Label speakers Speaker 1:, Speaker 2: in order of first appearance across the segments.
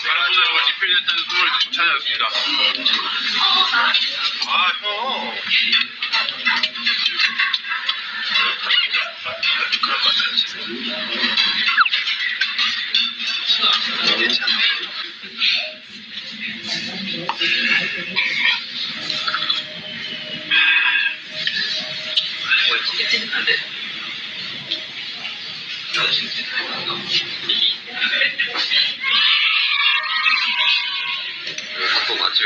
Speaker 1: 가라조가 집필됐다는 소문을 찾아왔습니다. 아, 형. 그럴 것 같아요, 진짜. 괜찮아. 뭐, 진짜 찐득한데? 나도 진짜 또 맞죠?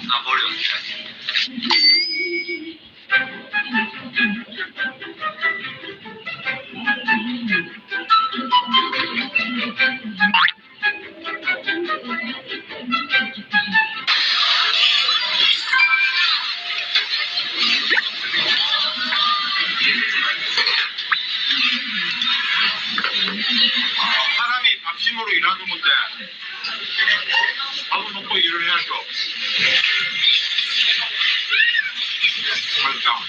Speaker 1: 나 머리 어떻게 사람이 밥심으로 일하는 건데 밥을 먹고 일을 해야죠. 맞다.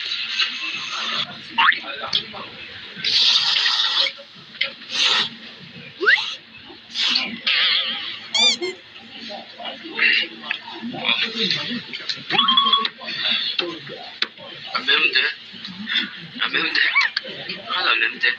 Speaker 1: 안 매운데? 안 매운데? 하나도 안 매운데?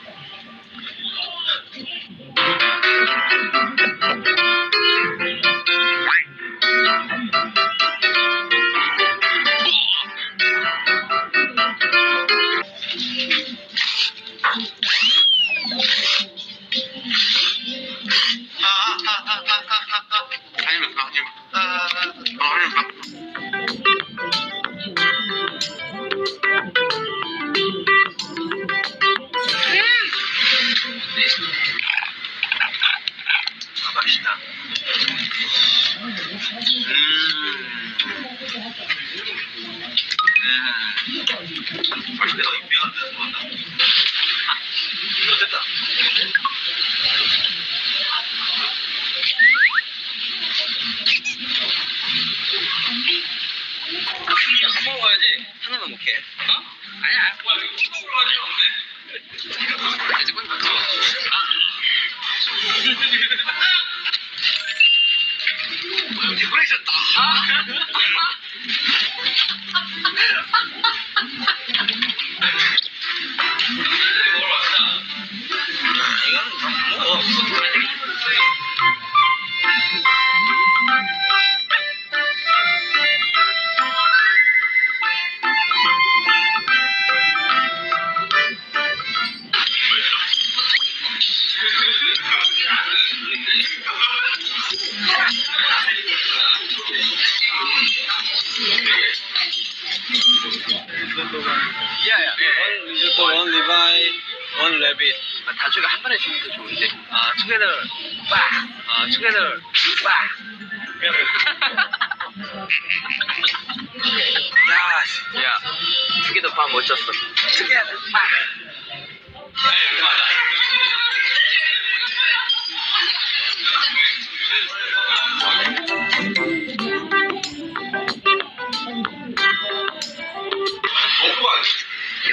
Speaker 1: 맛있다. 벌써 내가 입비한테 좋아한다. 이거 됐다. 야, 한 번 먹어야지. 하나만 먹게. 어? 아니야. 뭐야, 이거 먹어야지. 없네. 돼지고기 먹어. 디프레이션
Speaker 2: one Levi, one rabbit.
Speaker 1: 다주가 한 번에 주면 더 좋은데. together, 빡. together, 빡. 야, together 빡 멋졌어. together, 빡.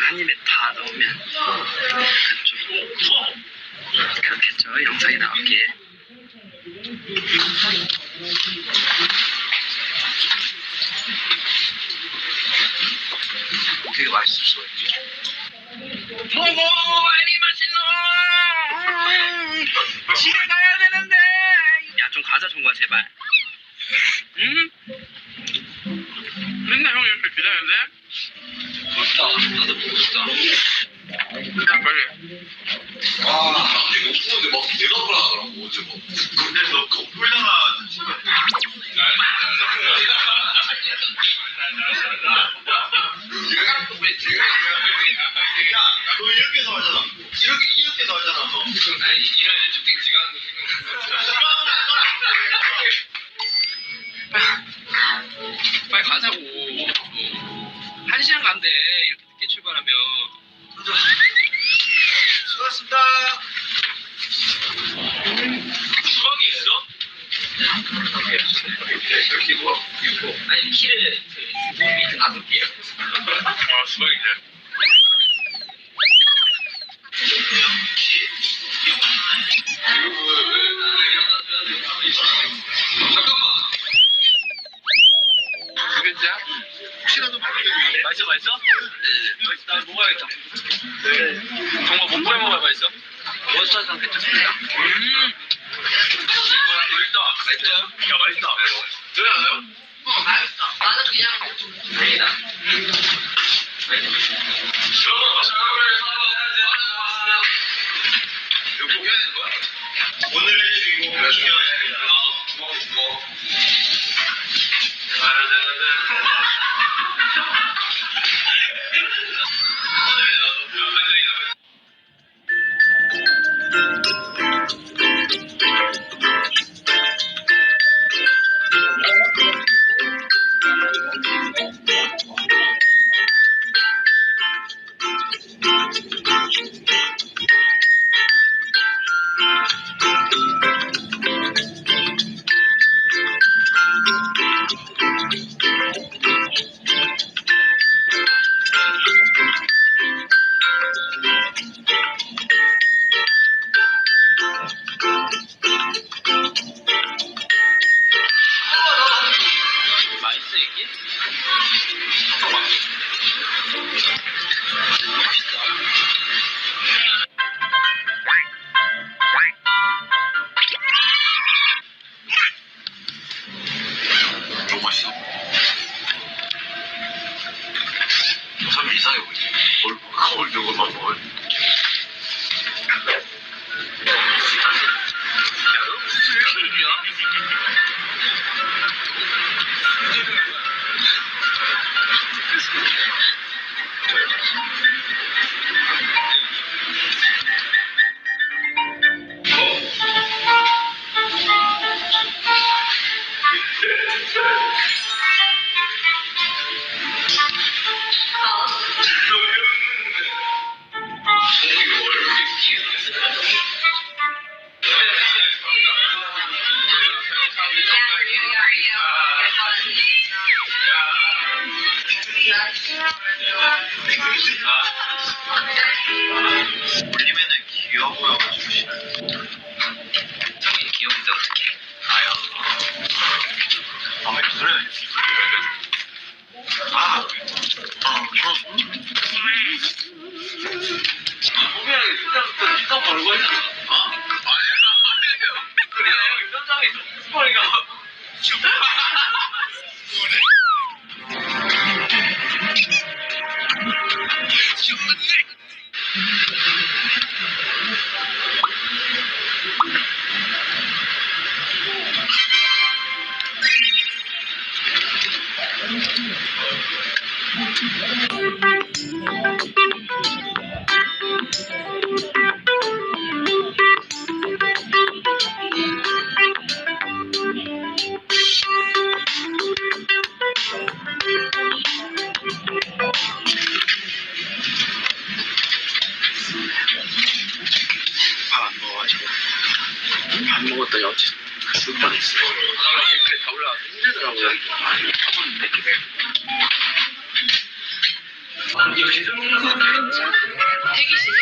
Speaker 1: 한 입에 다 넣으면 그렇겠죠. 영상이 나올게. 되게 맛있을 수가 있지. 많이 맛있노. 집에 가야 되는데. 야, 좀 가자 종과 제발. 응? 맨날 형 이렇게 기다리는데? 멋있다. 나도 보고 싶다. 야, 빨리.
Speaker 3: 아, 이거 없었는데 막 내가 불안하더라고, 어제 막.
Speaker 1: 근데 너 홀려나 이렇게 뭐? 아니 키를 눈 밑에 놔둘게요.
Speaker 2: 아, 수박이네.
Speaker 1: 잠깐만.
Speaker 2: 두 개째야? 혹시라도 맛있어, 맛있어? 네. 맛있다. 먹어야겠다. 네. 정말 못 보여 먹어야 맛있어?
Speaker 1: 원스타상 괜찮습니다.
Speaker 2: 맛있다.
Speaker 1: 맛있죠?
Speaker 2: 야, 맛있다. 그래 않아요?
Speaker 1: 맛있어. 나는 그냥 아니다.
Speaker 2: 이거 포기해야 되는 거야? 오늘의 주인공 내가 중요하지. 고마워. 맛있어 이게? 너무 맛있어. 사람 이상해 보이지? 뭘 누구 막 먹을? 야, 너 무슨 왜 이렇게 웃냐? 올리면은 귀여워 보여가지고 형이 귀여운데 어떡해? 아야 왜 그래? 후배랑 진짜 걸고 있잖아. 아니에요. 그래 형 현장에 있어. 스포니까. 밥 안 먹어가지고 밥 먹었더니 어째 죽을 뻔했어. 이렇게 다 올라와서 힘들더라고요. 밥은 이렇게 돼. 대기실.